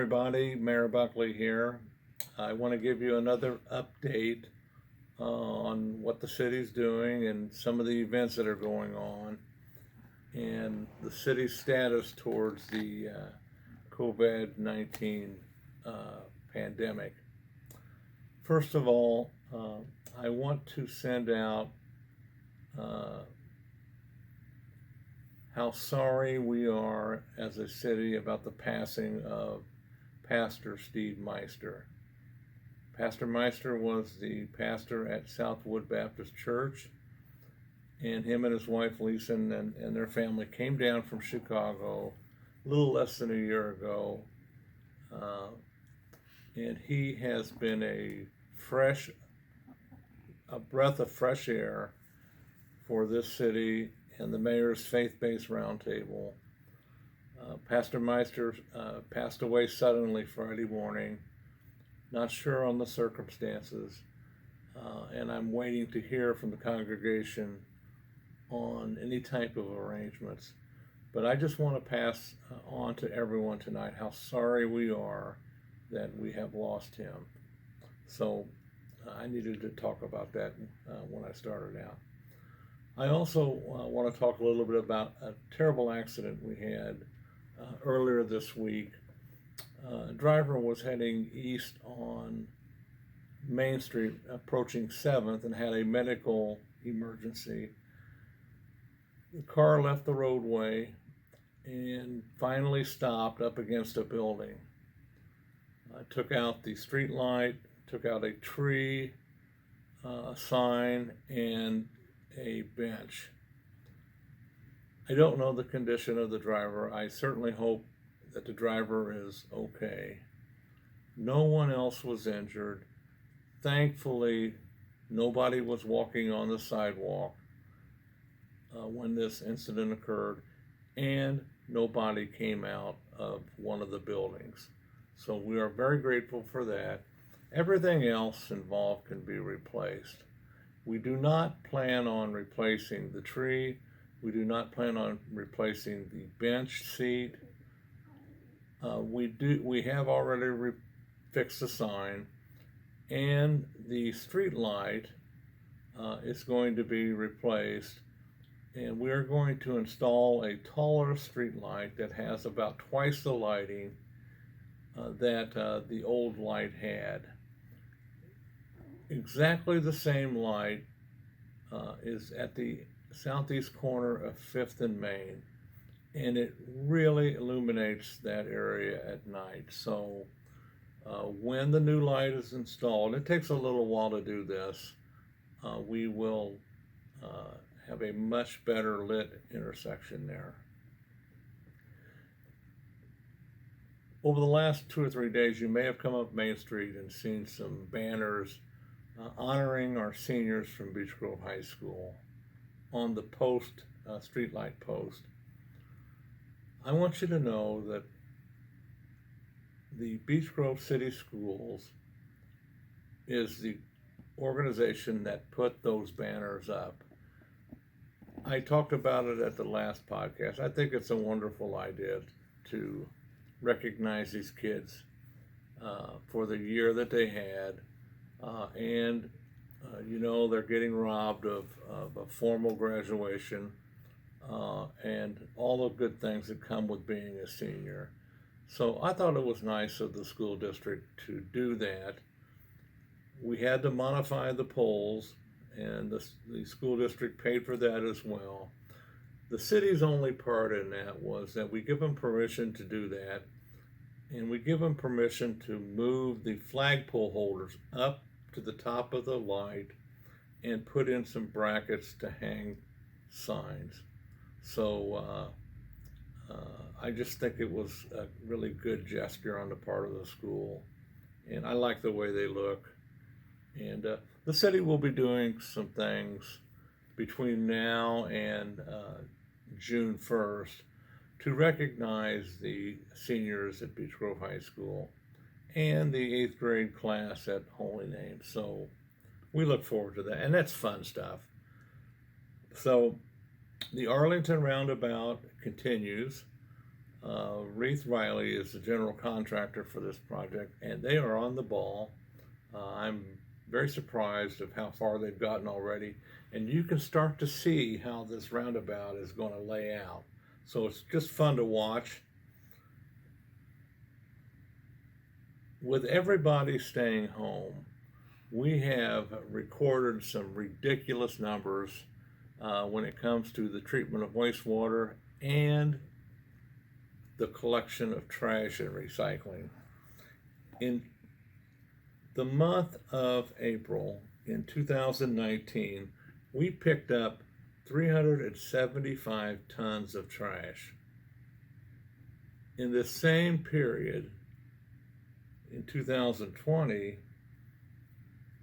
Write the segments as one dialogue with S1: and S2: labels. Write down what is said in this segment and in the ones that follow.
S1: Everybody, Mayor Buckley here. I want to give you another update on what the city's doing and some of the events that are going on and the city's status towards the COVID-19 pandemic. First of all, I want to send out how sorry we are as a city about the passing of Pastor Steve Meister. Pastor Meister was the pastor at Southwood Baptist Church, and him and his wife Lisa and their family came down from Chicago a little less than a year ago, and he has been a breath of fresh air for this city and the mayor's faith-based roundtable. Pastor Meister passed away suddenly Friday morning. Not sure on the circumstances, and I'm waiting to hear from the congregation on any type of arrangements. But I just want to pass on to everyone tonight how sorry we are that we have lost him. So I needed to talk about that when I started out. I also want to talk a little bit about a terrible accident we had earlier this week. A driver was heading east on Main Street, approaching 7th, and had a medical emergency. The car left the roadway and finally stopped up against a building. Took out the street light, took out a tree, a sign, and a bench. I don't know the condition of the driver. I certainly hope that the driver is okay. No one else was injured. Thankfully, nobody was walking on the sidewalk when this incident occurred, and nobody came out of one of the buildings. So we are very grateful for that. Everything else involved can be replaced. We do not plan on replacing the tree. We do not plan on replacing the bench seat. We have already fixed the sign, and the street light is going to be replaced, and we are going to install a taller street light that has about twice the lighting that the old light had. Exactly the same light is at the southeast corner of 5th and Main, and it really illuminates that area at night. So when the new light is installed, it takes a little while to do this, we will have a much better lit intersection there. Over the last 2 or 3 days, you may have come up Main Street and seen some banners honoring our seniors from Beech Grove High School on the post, streetlight post. I want you to know that the Beech Grove City Schools is the organization that put those banners up. I talked about it at the last podcast. I think it's a wonderful idea to recognize these kids for the year that they had. And they're getting robbed of a formal graduation and all the good things that come with being a senior. So I thought it was nice of the school district to do that. We had to modify the poles, and the school district paid for that as well. The city's only part in that was that we give them permission to do that, and we give them permission to move the flagpole holders up to the top of the light and put in some brackets to hang signs. So I just think it was a really good gesture on the part of the school, and I like the way they look. And the city will be doing some things between now and June 1st to recognize the seniors at Beech Grove High School and the 8th grade class at Holy Name. So we look forward to that, and that's fun stuff. So the Arlington Roundabout continues. Reith Riley is the general contractor for this project, and they are on the ball. I'm very surprised of how far they've gotten already, and you can start to see how this roundabout is going to lay out. So it's just fun to watch. With everybody staying home, we have recorded some ridiculous numbers when it comes to the treatment of wastewater and the collection of trash and recycling. In the month of April in 2019, we picked up 375 tons of trash. In the same period, in 2020,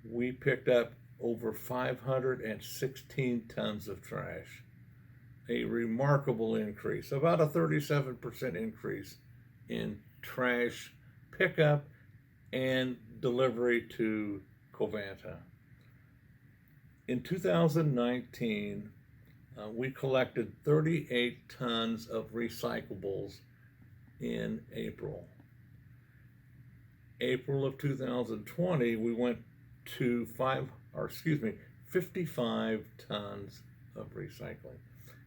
S1: we picked up over 516 tons of trash. A remarkable increase, about a 37% increase in trash pickup and delivery to Covanta. In 2019, we collected 38 tons of recyclables in April. April of 2020, we went to 55 tons of recycling,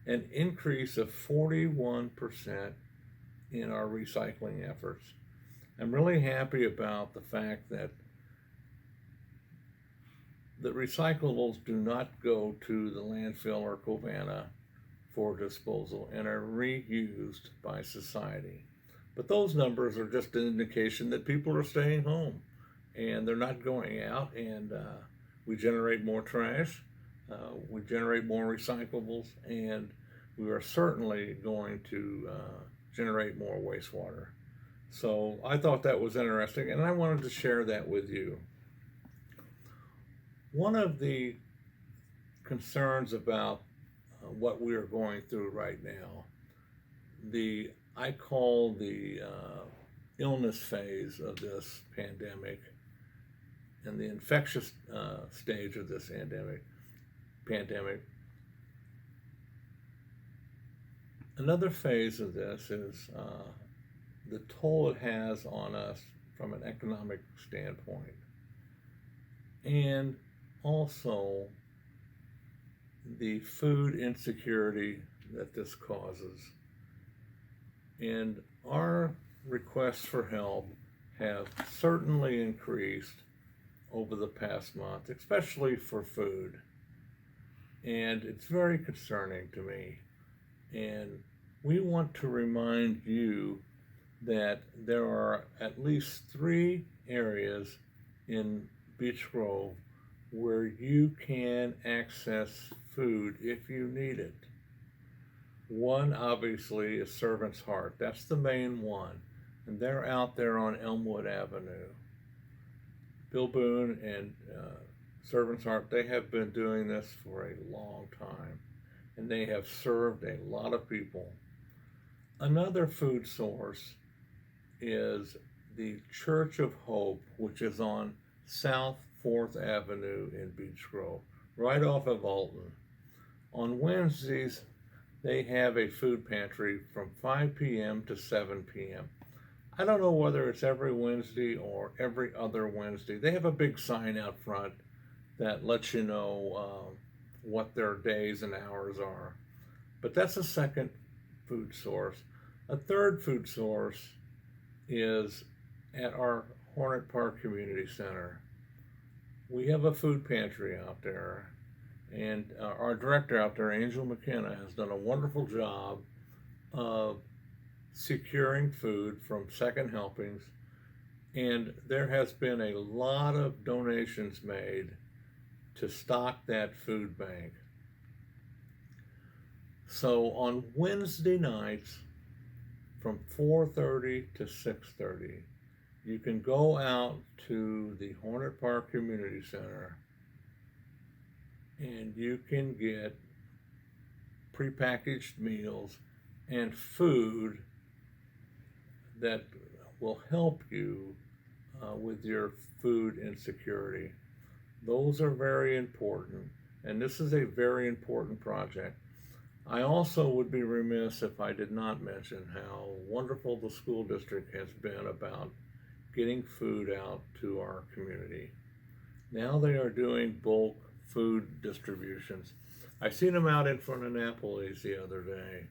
S1: an increase of 41% in our recycling efforts. I'm really happy about the fact that recyclables do not go to the landfill or Covanta for disposal and are reused by society. But those numbers are just an indication that people are staying home and they're not going out, and we generate more trash, we generate more recyclables, and we are certainly going to generate more wastewater. So I thought that was interesting, and I wanted to share that with you. One of the concerns about what we are going through right now, I call the illness phase of this pandemic and the infectious stage of this pandemic. Another phase of this is the toll it has on us from an economic standpoint, and also the food insecurity that this causes. And our requests for help have certainly increased over the past month, especially for food. And it's very concerning to me. And we want to remind you that there are at least 3 areas in Beech Grove where you can access food if you need it. One, obviously, is Servant's Heart. That's the main one. And they're out there on Elmwood Avenue. Bill Boone and Servant's Heart, they have been doing this for a long time, and they have served a lot of people. Another food source is the Church of Hope, which is on South 4th Avenue in Beech Grove, right off of Alton. On Wednesdays, they have a food pantry from 5 p.m. to 7 p.m. I don't know whether it's every Wednesday or every other Wednesday. They have a big sign out front that lets you know what their days and hours are. But that's a second food source. A third food source is at our Hornet Park Community Center. We have a food pantry out there, and our director out there, Angel McKenna, has done a wonderful job of securing food from second helpings, and there has been a lot of donations made to stock that food bank. So on Wednesday nights from 4:30 to 6:30, you can go out to the Hornet Park Community Center and you can get prepackaged meals and food that will help you with your food insecurity. Those are very important, and this is a very important project. I also would be remiss if I did not mention how wonderful the school district has been about getting food out to our community. Now they are doing bulk food distributions. I seen them out in front of Napoli's the other day,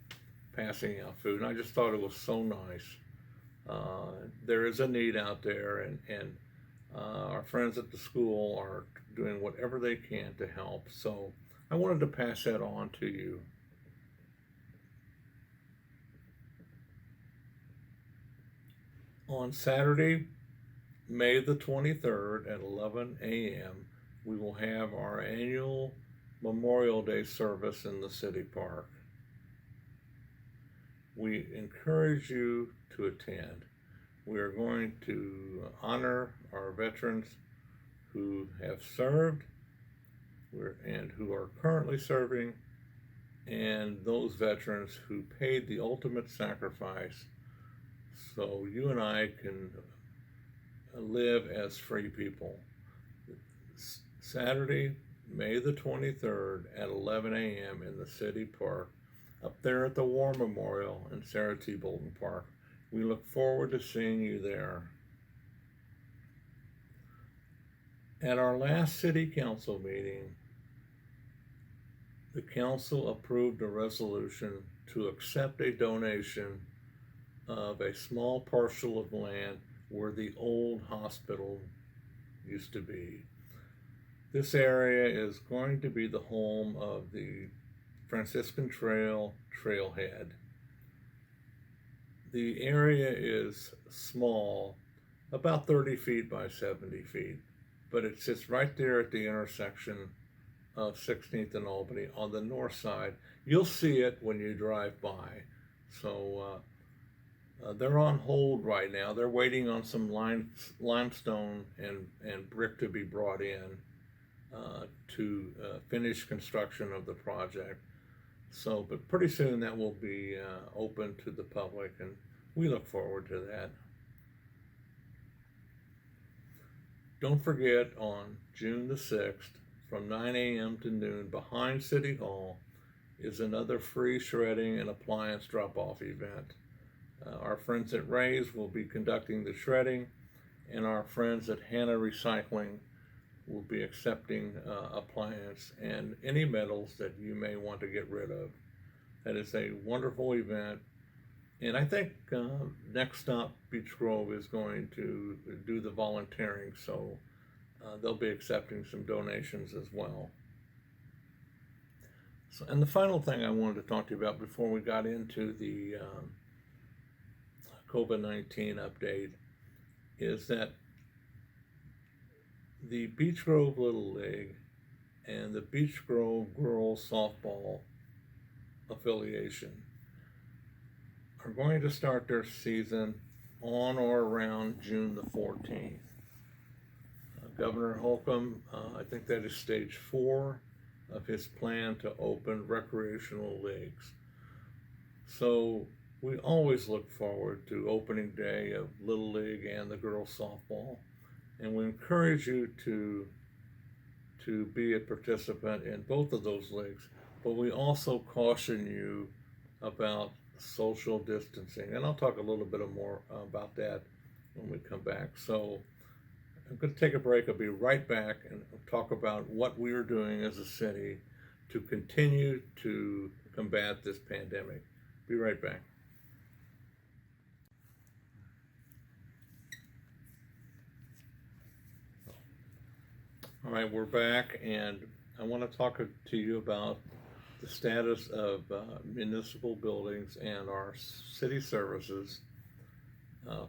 S1: passing out food, and I just thought it was so nice. There is a need out there, and our friends at the school are doing whatever they can to help. So I wanted to pass that on to you. On Saturday, May the 23rd at 11 a.m., we will have our annual Memorial Day service in the city park. We encourage you to attend. We are going to honor our veterans who have served and who are currently serving, and those veterans who paid the ultimate sacrifice so you and I can live as free people. Saturday, May the 23rd at 11 a.m. in the city park, up there at the War Memorial in Sarah T. Bolton Park. We look forward to seeing you there. At our last city council meeting, the council approved a resolution to accept a donation of a small parcel of land where the old hospital used to be. This area is going to be the home of the Franciscan Trailhead. The area is small, about 30 feet by 70 feet, but it sits right there at the intersection of 16th and Albany on the north side. You'll see it when you drive by. So they're on hold right now. They're waiting on some limestone and brick to be brought in to finish construction of the project. So, but pretty soon that will be open to the public, and we look forward to that. Don't forget, on June the 6th, from 9 a.m. to noon, behind City Hall, is another free shredding and appliance drop-off event. Our friends at Ray's will be conducting the shredding, and our friends at Hannah Recycling will be accepting appliance and any metals that you may want to get rid of. That is a wonderful event. And I think next stop, Beech Grove, is going to do the volunteering, so they'll be accepting some donations as well. So, and the final thing I wanted to talk to you about before we got into the COVID-19 update is that the Beech Grove Little League and the Beech Grove Girls Softball affiliation are going to start their season on or around June the 14th. Governor Holcomb, I think that is stage 4 of his plan to open recreational leagues. So we always look forward to opening day of Little League and the girls softball, and we encourage you to be a participant in both of those leagues, but we also caution you about social distancing, and I'll talk a little bit more about that when we come back. So I'm going to take a break. I'll be right back and talk about what we are doing as a city to continue to combat this pandemic. Be right back. All right, we're back, and I want to talk to you about the status of municipal buildings and our city services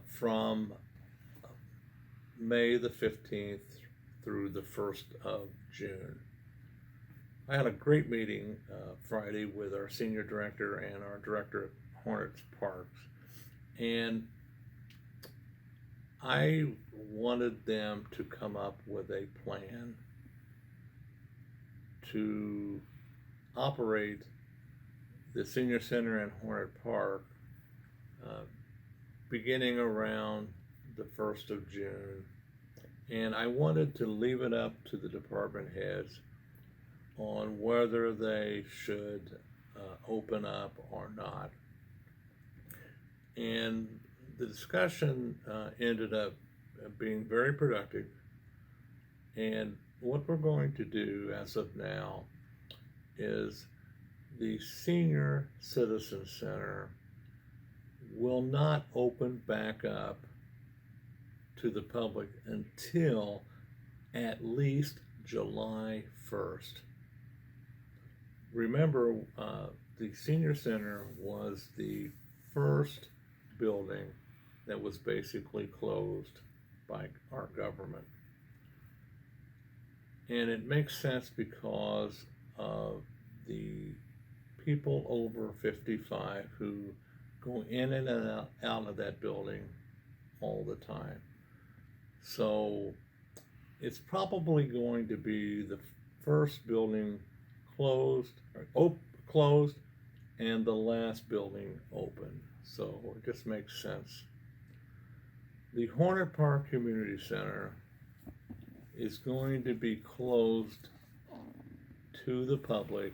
S1: from May the 15th through the 1st of June. I had a great meeting Friday with our senior director and our director at Hornets Parks, and I wanted them to come up with a plan to operate the senior center in Hornet Park beginning around the 1st of June. And I wanted to leave it up to the department heads on whether they should open up or not. And the discussion ended up being very productive. And what we're going to do as of now is the Senior Citizen Center will not open back up to the public until at least July 1st. Remember, the Senior Center was the first building that was basically closed by our government. And it makes sense because of the people over 55 who go in and out of that building all the time. So it's probably going to be the first building closed and the last building open. So it just makes sense. The Hornet Park Community Center is going to be closed to the public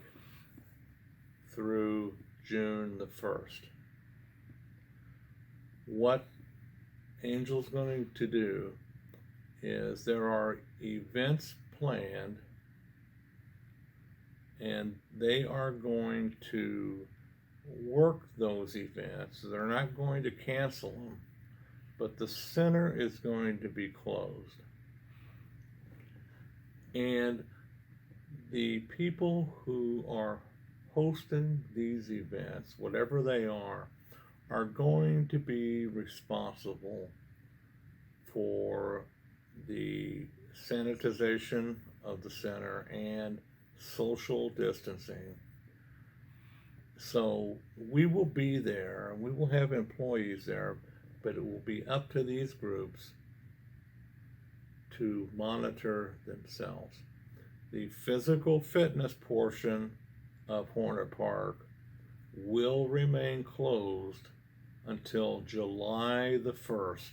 S1: through June the 1st. What Angel's going to do is there are events planned, and they are going to work those events. They're not going to cancel them, but the center is going to be closed. And the people who are hosting these events, whatever they are going to be responsible for the sanitization of the center and social distancing. So we will be there, and we will have employees there, but it will be up to these groups to monitor themselves. The physical fitness portion of Hornet Park will remain closed until July the 1st.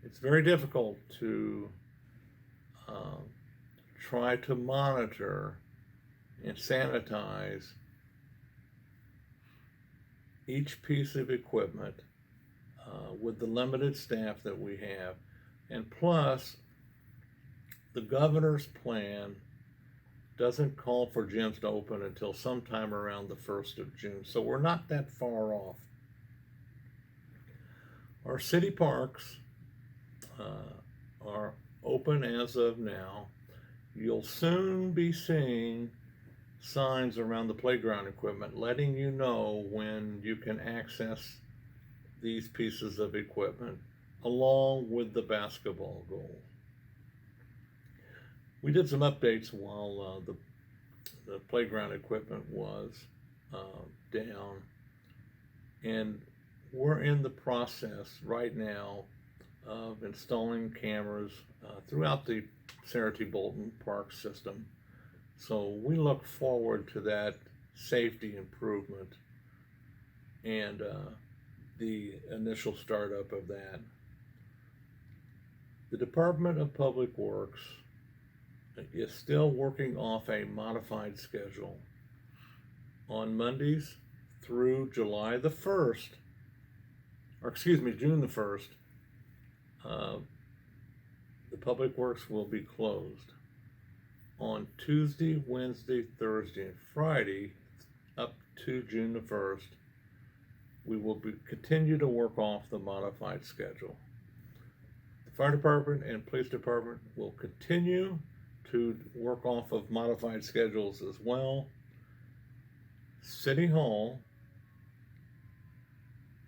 S1: It's very difficult to try to monitor and sanitize each piece of equipment with the limited staff that we have. And plus, the governor's plan doesn't call for gyms to open until sometime around the 1st of June. So we're not that far off. Our city parks are open as of now. You'll soon be seeing signs around the playground equipment letting you know when you can access these pieces of equipment, along with the basketball goal. We did some updates while the playground equipment was down, and we're in the process right now of installing cameras throughout the Sarah Bolton Park system. So we look forward to that safety improvement and the initial startup of that. The Department of Public Works is still working off a modified schedule. On Mondays through July the 1st, or excuse me, June the 1st, the Public Works will be closed. On Tuesday, Wednesday, Thursday, and Friday, up to June the 1st, we will continue to work off the modified schedule. The Fire Department and Police Department will continue to work off of modified schedules as well. City Hall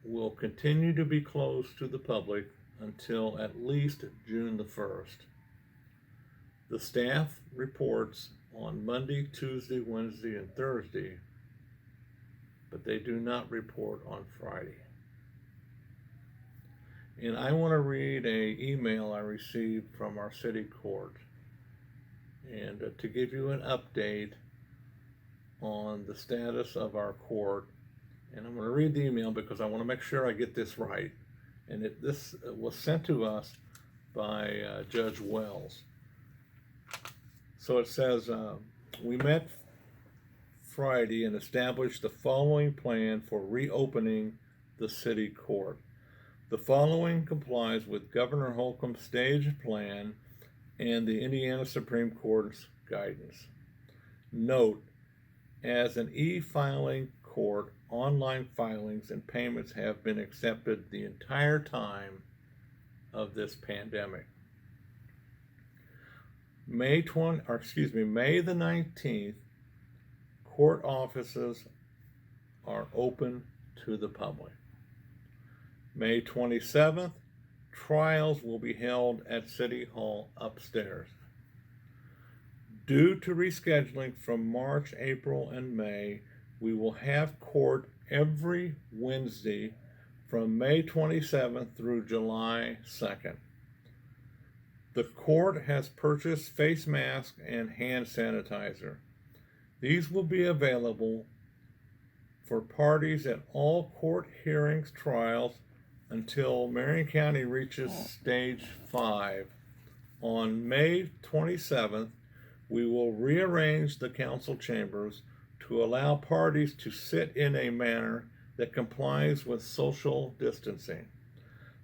S1: will continue to be closed to the public until at least June the 1st. The staff reports on Monday, Tuesday, Wednesday, and Thursday, but they do not report on Friday. And I want to read an email I received from our city court, and to give you an update on the status of our court. And I'm going to read the email because I want to make sure I get this right. And this was sent to us by Judge Wells. So it says, we met Friday and establish the following plan for reopening the city court. The following complies with Governor Holcomb's staged plan and the Indiana Supreme Court's guidance. Note, as an e-filing court, online filings and payments have been accepted the entire time of this pandemic. May the 19th, court offices are open to the public. May 27th, trials will be held at City Hall upstairs. Due to rescheduling from March, April, and May, we will have court every Wednesday from May 27th through July 2nd. The court has purchased face masks and hand sanitizer. These will be available for parties at all court hearings, trials, until Marion County reaches stage 5. On May 27th, we will rearrange the council chambers to allow parties to sit in a manner that complies with social distancing.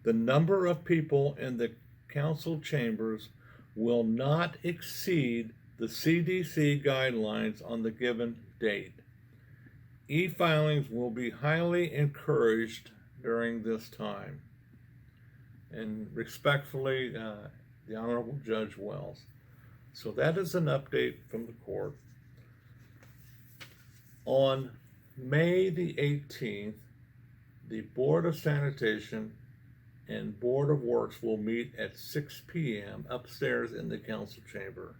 S1: The number of people in the council chambers will not exceed the CDC guidelines on the given date. E-filings will be highly encouraged during this time. And respectfully, the Honorable Judge Wells. So that is an update from the court. On May the 18th, the Board of Sanitation and Board of Works will meet at 6 p.m. upstairs in the council chamber.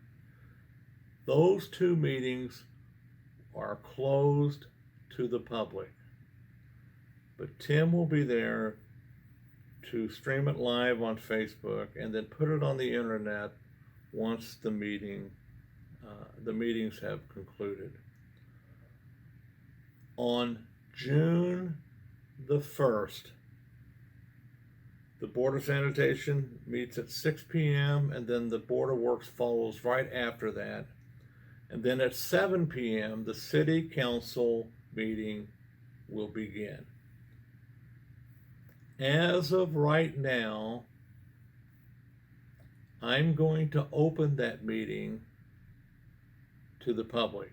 S1: Those two meetings are closed to the public, but Tim will be there to stream it live on Facebook and then put it on the internet once the meetings have concluded. On June the 1st, the Board of Sanitation meets at 6 p.m. and then the Board of Works follows right after that. And then at 7 p.m., the City Council meeting will begin. As of right now, I'm going to open that meeting to the public.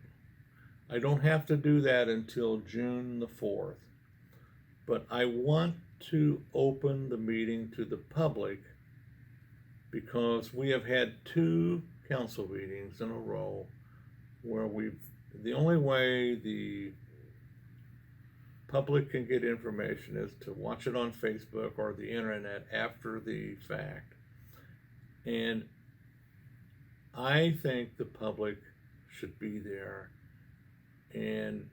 S1: I don't have to do that until June the 4th, but I want to open the meeting to the public because we have had 2 council meetings in a row where the only way the public can get information is to watch it on Facebook or the internet after the fact. And I think the public should be there. And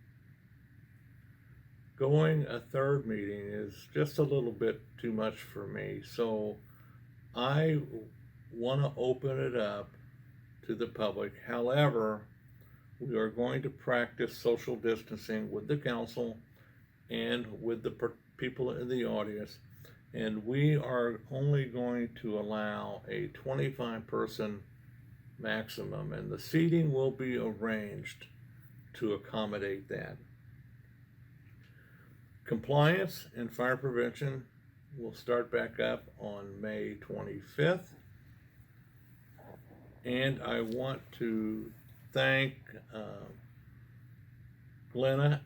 S1: going a third meeting is just a little bit too much for me. So I want to open it up to the public. However, we are going to practice social distancing with the council and with the people in the audience. And we are only going to allow a 25-person maximum, and the seating will be arranged to accommodate that. Compliance and fire prevention will start back up on May 25th. And I want to thank Glenna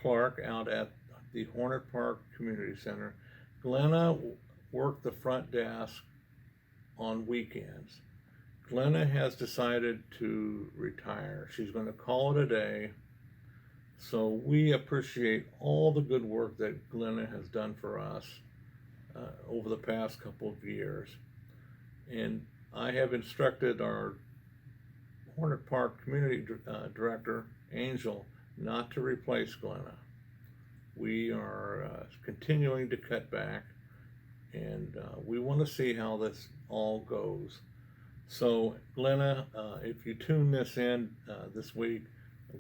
S1: Clark out at the Hornet Park Community Center. Glenna worked the front desk on weekends. Glenna has decided to retire. She's going to call it a day. So we appreciate all the good work that Glenna has done for us over the past couple of years. And I have instructed our Hornet Park Community Director, Angel, not to replace Glenna. We are continuing to cut back, and we want to see how this all goes. So, Glenna, if you tune this in this week,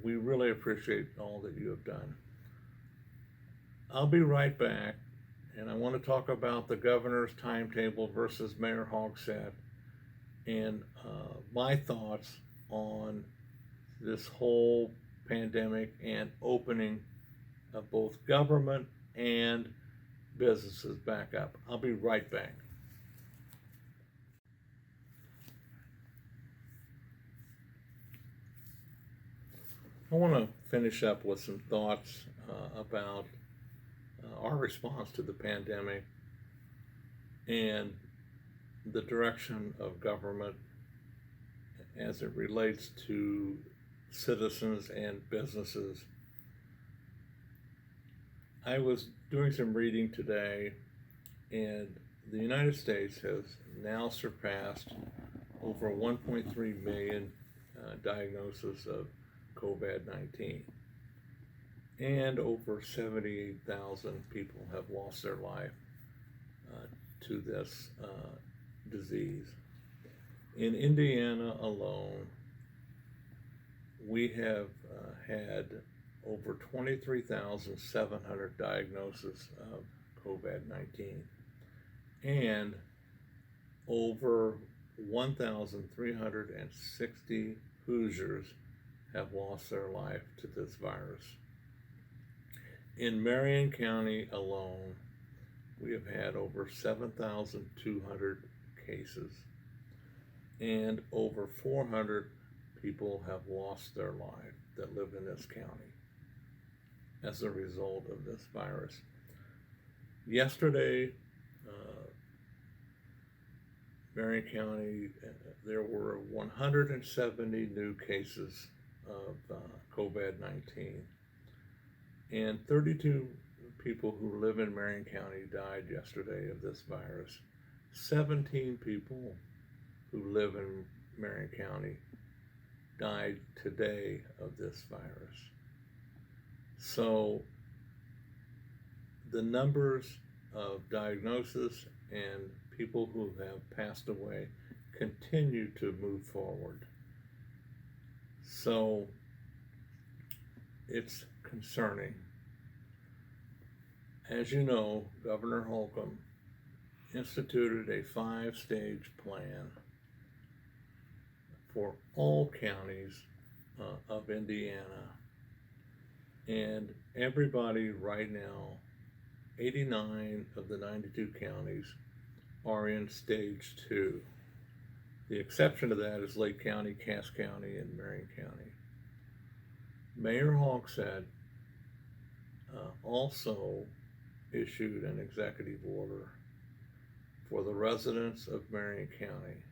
S1: we really appreciate all that you have done. I'll be right back, and I want to talk about the governor's timetable versus Mayor Hogsett and my thoughts on this whole pandemic and opening of both government and businesses back up. I'll be right back. I want to finish up with some thoughts about our response to the pandemic and the direction of government as it relates to citizens and businesses. I was doing some reading today, and the United States has now surpassed over 1.3 million diagnoses of COVID-19, and over 78,000 people have lost their life to this disease. In Indiana alone, we have had over 23,700 diagnoses of COVID-19, and over 1,360 Hoosiers have lost their life to this virus. In Marion County alone, we have had over 7,200 cases, and over 400 people have lost their life that live in this county as a result of this virus. Yesterday, Marion County, there were 170 new cases of COVID-19, and 32 people who live in Marion County died yesterday of this virus. 17 people who live in Marion County died today of this virus. So the numbers of diagnosis and people who have passed away continue to move forward. So it's concerning. As you know, Governor Holcomb instituted a 5-stage plan for all counties of Indiana, and everybody right now, 89 of the 92 counties are in stage 2. The exception to that is Lake County, Cass County, and Marion County. Mayor Hogsett also issued an executive order for the residents of Marion County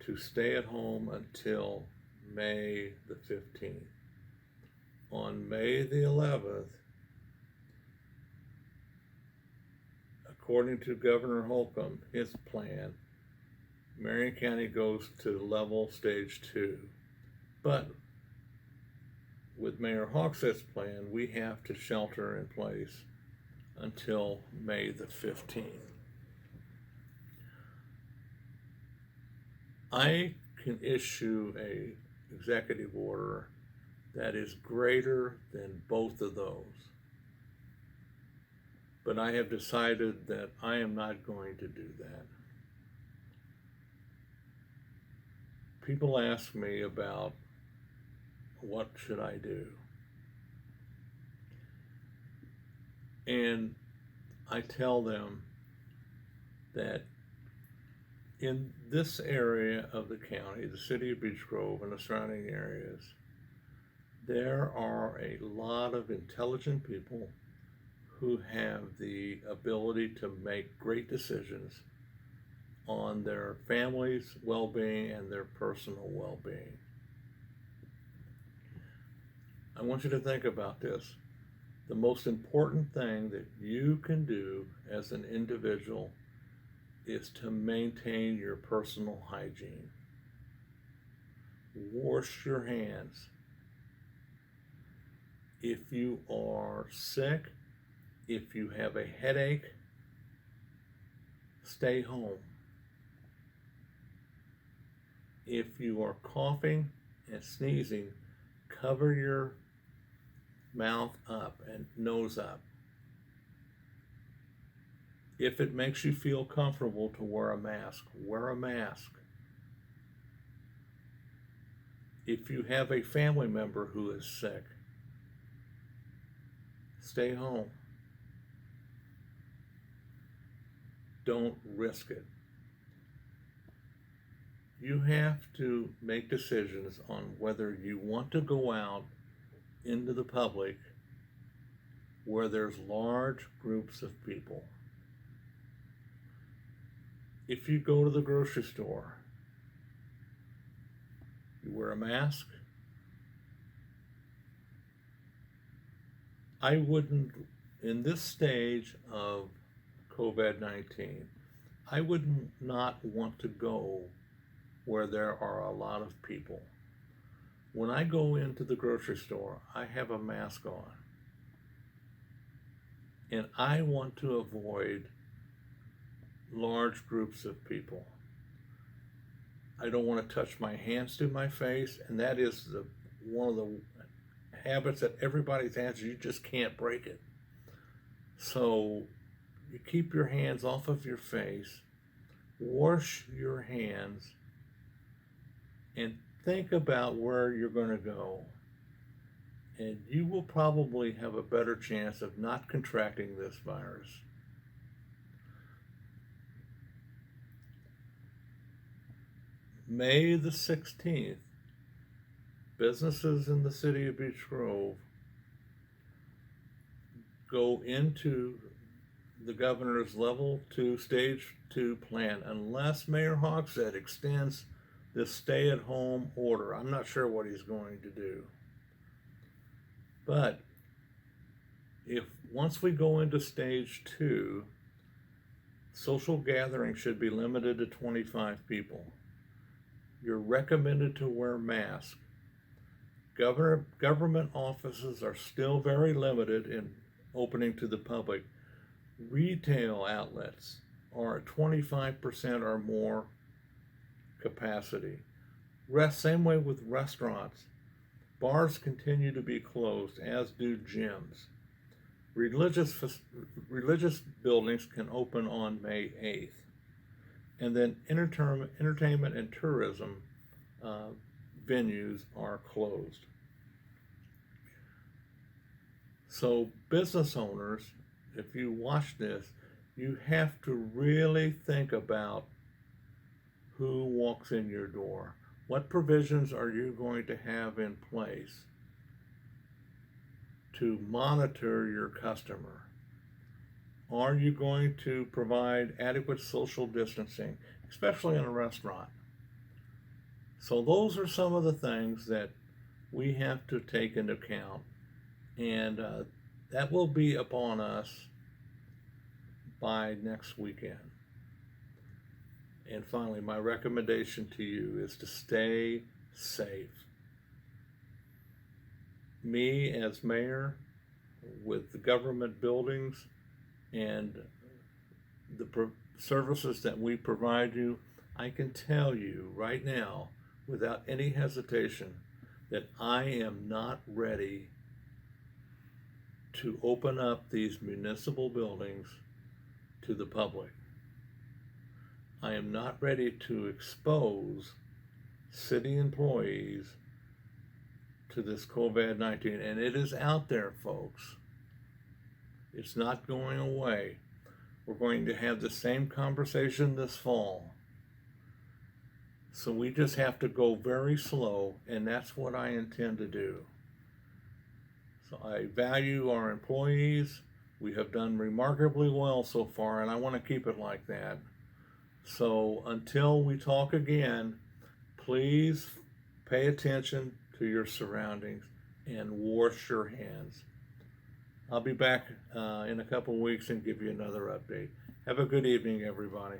S1: to stay at home until May the 15th. On May the 11th, according to Governor Holcomb, his plan, Marion County goes to level stage 2. But with Mayor Hogsett's plan, we have to shelter in place until May the 15th. I can issue a executive order that is greater than both of those. But I have decided that I am not going to do that. People ask me about what should I do. And I tell them that in this area of the county, the city of Beech Grove and the surrounding areas, there are a lot of intelligent people who have the ability to make great decisions on their family's well-being and their personal well-being. I want you to think about this. The most important thing that you can do as an individual is to maintain your personal hygiene. Wash your hands. If you are sick, if you have a headache, stay home. If you are coughing and sneezing, cover your mouth up and nose up. If it makes you feel comfortable to wear a mask, wear a mask. If you have a family member who is sick, stay home. Don't risk it. You have to make decisions on whether you want to go out into the public where there's large groups of people. If you go to the grocery store, you wear a mask. I wouldn't, in this stage of COVID-19, I would not want to go where there are a lot of people. When I go into the grocery store, I have a mask on. And I want to avoid large groups of people. I don't want to touch my hands to my face, and that is one of the habits that everybody has. You just can't break it. So you keep your hands off of your face, wash your hands, and think about where you're going to go. And you will probably have a better chance of not contracting this virus. May the 16th, businesses in the city of Beech Grove go into the governor's level 2, stage 2 plan unless Mayor Hogshead extends this stay-at-home order. I'm not sure what he's going to do. But if once we go into stage 2, social gathering should be limited to 25 people. You're recommended to wear masks. Government offices are still very limited in opening to the public. Retail outlets are at 25% or more capacity. Same way with restaurants. Bars continue to be closed, as do gyms. Religious buildings can open on May 8th. And then entertainment and tourism venues are closed. So business owners, if you watch this, you have to really think about who walks in your door. What provisions are you going to have in place to monitor your customer? Are you going to provide adequate social distancing, especially in a restaurant? So those are some of the things that we have to take into account, and that will be upon us by next weekend. And finally, my recommendation to you is to stay safe. Me as mayor, with the government buildings and the services that we provide you, I can tell you right now, without any hesitation, that I am not ready to open up these municipal buildings to the public. I am not ready to expose city employees to this COVID-19, and it is out there, folks. It's not going away. We're going to have the same conversation this fall. So we just have to go very slow, and that's what I intend to do. So I value our employees. We have done remarkably well so far, and I want to keep it like that. So until we talk again, please pay attention to your surroundings and wash your hands. I'll be back in a couple of weeks and give you another update. Have a good evening, everybody.